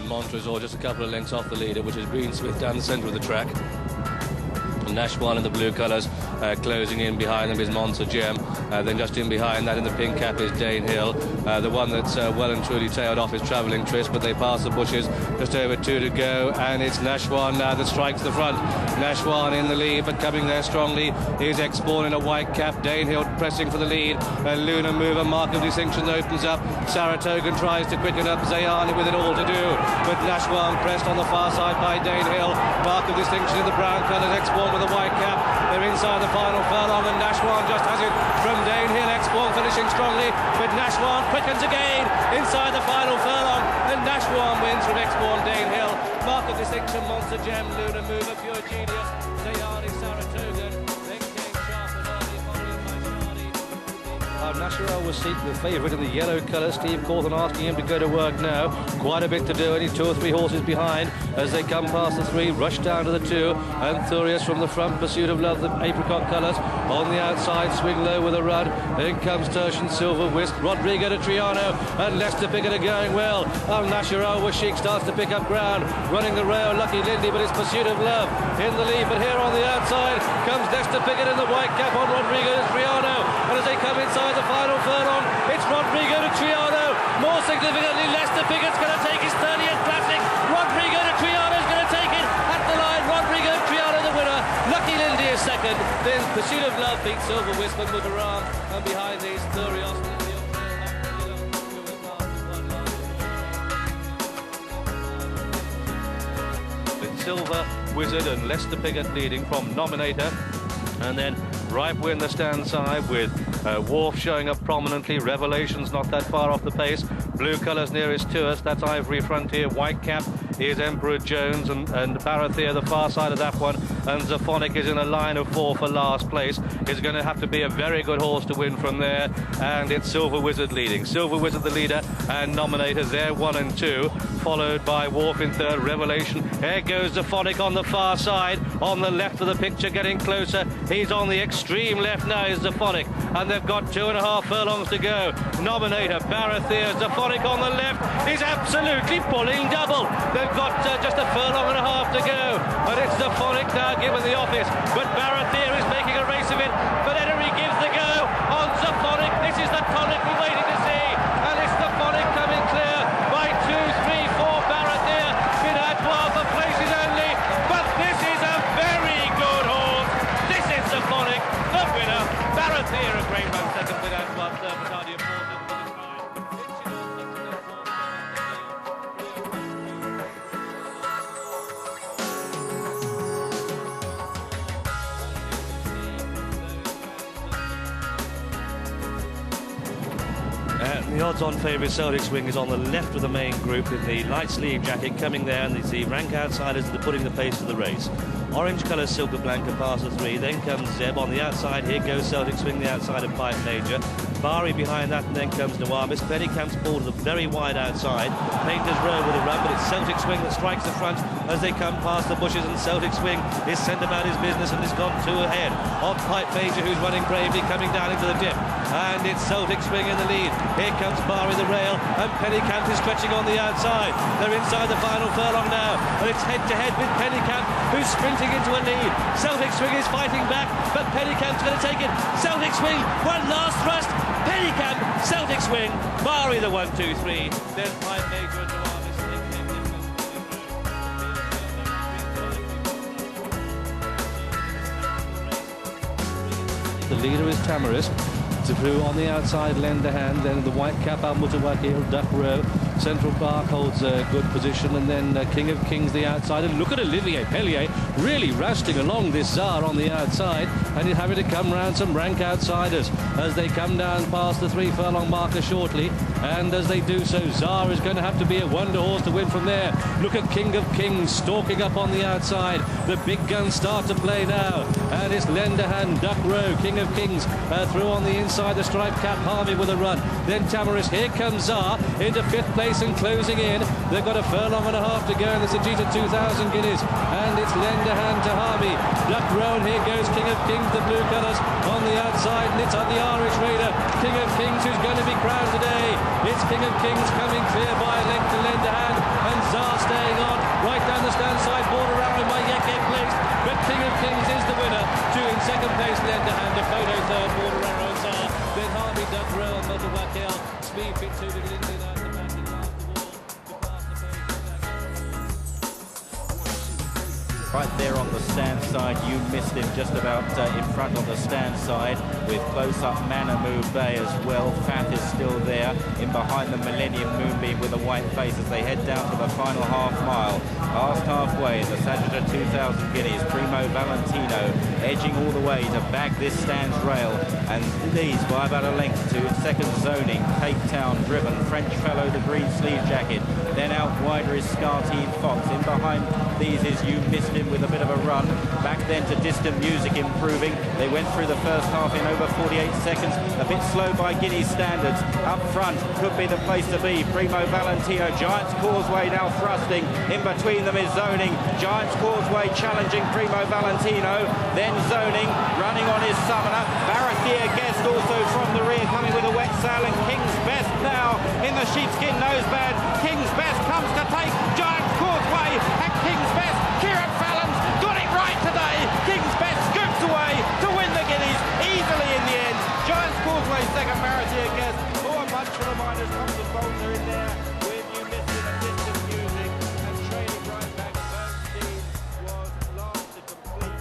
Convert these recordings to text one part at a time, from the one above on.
Montresor just a couple of lengths off the leader, which is Greensmith down the centre of the track. NASHWAN in the blue colours, closing in behind them is Monster Gem. Then just in behind that in the pink cap is Dane Hill. The one that's well and truly tailed off is Travelling Tris, but they pass the bushes, just over 2 to go, and it's NASHWAN now that strikes the front. NASHWAN in the lead, but coming there strongly is Exborn in a white cap. Dane Hill pressing for the lead. Lunar Mover, mark of distinction, opens up. Saratogan tries to quicken up. Zayani with it all to do, but NASHWAN pressed on the far side by Dane Hill. Mark of distinction in the brown colours. Exborn with a white cap. They're inside the final furlong, and NASHWAN just has it from Dane Hill. Exborn finishing strongly, but NASHWAN quickens again inside the final furlong, and NASHWAN wins from Exborn. Dane Hill, mark of distinction, Monster Gem, Lunar Mover, Pure Genius, Zayani, Saratogan, then came sharp and early, followed by Shani. Nasheral was seeking the favourite in the yellow colour. Steve Cawthon asking him to go to work now. Quite a bit to do, only 2 or 3 horses behind as they come past the 3, rush down to the 2, and Thurius from the front, Pursuit of Love, the apricot colours. On the outside, Swing Low with a run. Then comes Tertian Silver Whisk, Rodrigo de Triano, and Lester Piggott are going well. Nasheral was Chic starts to pick up ground, running the rail, Lucky Lindy, but it's Pursuit of Love in the lead. But here on the outside comes Lester Piggott in the white cap on Rodrigo de Triano, and as they come inside the final furlong, it's Rodrigo de Triano. More significantly, Lester Piggott's going to take his 30th Classic. Rodrigo de Triano's going to take it at the line. Rodrigo de Triano the winner. Lucky Lindy is second. Then Pursuit of Love beats Silver Wisp and Mutaram, and behind these Thurios. Silver Wizard and Lester Piggott leading from Nominator, and then right win the stand side with Wharf showing up prominently. Revelation's not that far off the pace. Blue colours nearest to us, that's Ivory Frontier. White cap is Emperor Jones, and Barathea the far side of that one, and ZAFONIC is in a line of 4 for last place. Is going to have to be a very good horse to win from there, and it's Silver Wizard leading. Silver Wizard the leader, and Nominator there 1 and 2, followed by Wharf in third. Revelation, there goes ZAFONIC on the far side, on the left of the picture, getting closer. He's on the extreme left now is ZAFONIC, and they've got 2.5 furlongs to go. Nominator, Barathea, ZAFONIC on the left is absolutely pulling double. They've got just 1.5 furlongs to go, and it's ZAFONIC now given the office, but Barathea is making a race of it, but Emery gives the go on ZAFONIC. This is the tonic we're waiting to see, and it's ZAFONIC coming clear by 2, 3, 4. Barathea in our 12 for places only, but this is a very good horse. This is ZAFONIC, the winner. Barathea a great run second with our 12 third, Bacardia fourth. The odds-on favourite Celtic Swing is on the left of the main group in the light sleeve jacket, coming there, and the rank outsiders that are putting the pace to the race. Orange colour Silka Blanca past the 3, then comes Zeb on the outside. Here goes Celtic Swing, the outside of Pipe Major. Bari behind that, and then comes Noamis. Pennekamp ball to the very wide outside. Painter's Row with a run, but it's Celtic Swing that strikes the front as they come past the bushes, and Celtic Swing is sent about his business and has gone 2 ahead of Pipe Major, who's running bravely, coming down into the dip. And it's Celtic Swing in the lead. Here comes Bari the rail, and Pennekamp is stretching on the outside. They're inside the final furlong now, and it's head-to-head with Pennekamp, who's sprinting into a lead. Celtic Swing is fighting back, but Pennecamp's going to take it. Celtic Swing, one last thrust. Pennekamp, Celtic Swing, Bari the 1, 2, 3. Then Pipe Major and Noamis. The leader is Tamarisk. Through on the outside, lend a hand, then the white cap out Mutawaki, Duck Row. Central Park holds a good position, and then King of Kings the outside. And look at Olivier Pellier really rousting along this Tsar on the outside, and he's having to come round some rank outsiders as they come down past the 3 furlong marker shortly. And as they do so, Tsar is going to have to be a wonder horse to win from there. Look at King of Kings stalking up on the outside. The big guns start to play now, and it's Lenderhand, Duck Row, King of Kings through on the inside, the striped cap Harvey with a run. Then Tamarisk, here comes Tsar into 5th place and closing in. They've got 1.5 furlong to go, and it's a G to 2,000 guineas, and it's Lenderhand to Harvey. Duck Row, and here goes King of Kings, the blue colours on the outside, and it's on the Irish Raider, King of Kings, who's going to be crowned today. It's King of Kings coming clear by a length to Lenderhand, and Tsar Right there on the stand side, you missed him just about in front on the stand side with close-up Manamu Bay as well. Fath is still there in behind the Millennium Moonbeam with a white face as they head down to the final half mile. Past halfway, the Sagitta 2000 Guineas, Primo Valentino edging all the way to bag this stand's rail and leads by about a length to second zoning, Cape Town driven, French fellow the green sleeve jacket. Then out wider is Scarteen Fox. In behind these is You Missed Him with a bit of a run. Back then to Distant Music improving. They went through the first half in over 48 seconds. A bit slow by Guineas standards. Up front could be the place to be. Primo Valentino, Giants Causeway now thrusting. In between them is Zoning. Giants Causeway challenging Primo Valentino. Then Zoning running on his summoner. Barrathier Guest also from the rear coming with a wet sail, and King's Best now in the sheepskin noseband. King's Best comes to take Giants Causeway, and King's Best, Kieran Fallon's got it right today. King's Best scoops away to win the Guineas easily in the end. Giants Causeway second, Barrathier Guest. Oh, a bunch for the miners. Thompson Bolter in there with You Missed It and Distant Music, and trailing right back. Bernstein was last to complete.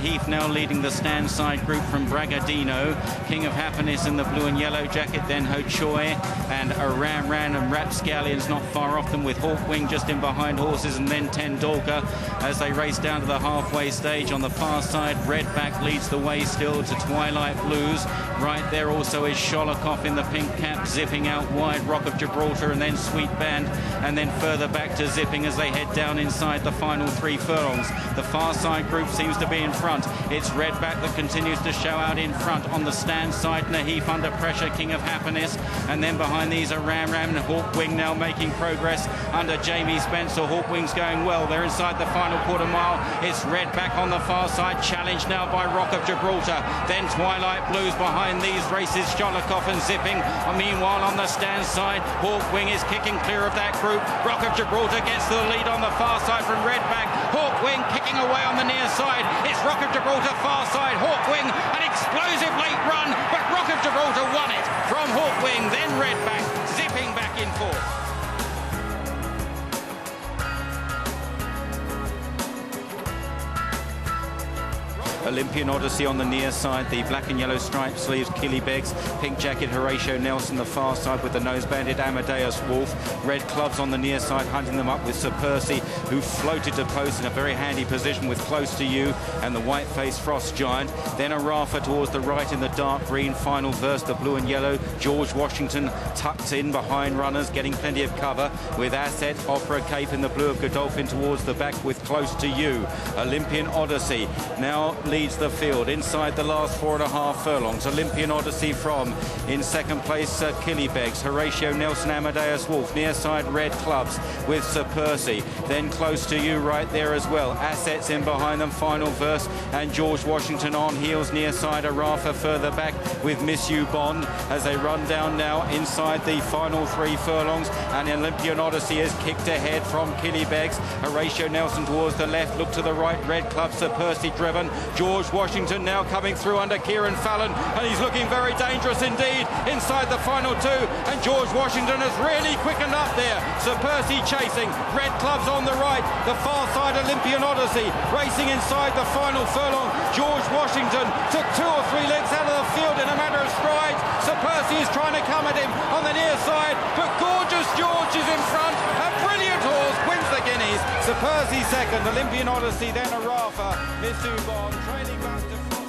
Heath now leading the stand side group from Bragadino. King of Happiness in the blue and yellow jacket, then Ho Choi and Aram Ran and Rapscallions not far off them, with Hawkwing just in behind horses, and then Tendolka as they race down to the halfway stage. On the far side, Redback leads the way still to Twilight Blues. Right there also is Sholokov in the pink cap, zipping out wide, Rock of Gibraltar, and then Sweet Band, and then further back to zipping as they head down inside the final 3 furlongs. The far side group seems to be in front. It's Redback that continues to show out in front. On the stand side, Nahif under pressure, King of Happiness, and then behind these are Ram Ram and Hawkwing now making progress under Jamie Spencer. Hawkwing's going well. They're inside the final quarter mile. It's Redback on the far side, challenged now by Rock of Gibraltar. Then Twilight Blues behind these races, Sholokov and Zipping. Meanwhile, on the stand side, Hawkwing is kicking clear of that group. Rock of Gibraltar gets to the lead on the far side from Redback. Hawkwing kicking away on the near side. It's Rock of Gibraltar far side. Hawkwing, an explosive late run, but Rock of Gibraltar won it from Hawkwing. Then Redback zipping back in fourth. Olympian Odyssey on the near side, the black and yellow striped sleeves, Killybegs, pink jacket, Horatio Nelson, the far side with the nose-banded Amadeus Wolf, red clubs on the near side, hunting them up with Sir Percy, who floated to post in a very handy position with Close to You and the white-faced Frost Giant. Then a Rafa towards the right in the dark green, final verse, the blue and yellow, George Washington tucked in behind runners, getting plenty of cover with Asset, Opera Cape in the blue of Godolphin towards the back with Close to You. Olympian Odyssey now leads the field inside the last 4.5 furlongs. Olympian Odyssey from in second place, Killybegs, Horatio Nelson, Amadeus Wolf, near side red clubs with Sir Percy, then Close to You right there as well. Assets in behind them, final verse, and George Washington on heels near side, Arafa further back with Miss You Bond as they run down now inside the final 3 furlongs, and Olympian Odyssey is kicked ahead from Killybegs. Horatio Nelson towards the left, look to the right, red club, Sir Percy driven. George Washington now coming through under Kieran Fallon, and he's looking very dangerous indeed inside the final 2, and George Washington has really quickened up there. Sir Percy chasing, red clubs on the right, the far side Olympian Odyssey racing inside the final furlong. George Washington took 2 or 3 lengths out of the field in a matter of strides. Sir Percy is trying to come at him on the near side, but Gorgeous George is in front. A brilliant horse wins the Guineas. Sir Percy second, Olympian Odyssey, then Arafa, Miss Ubon trailing back to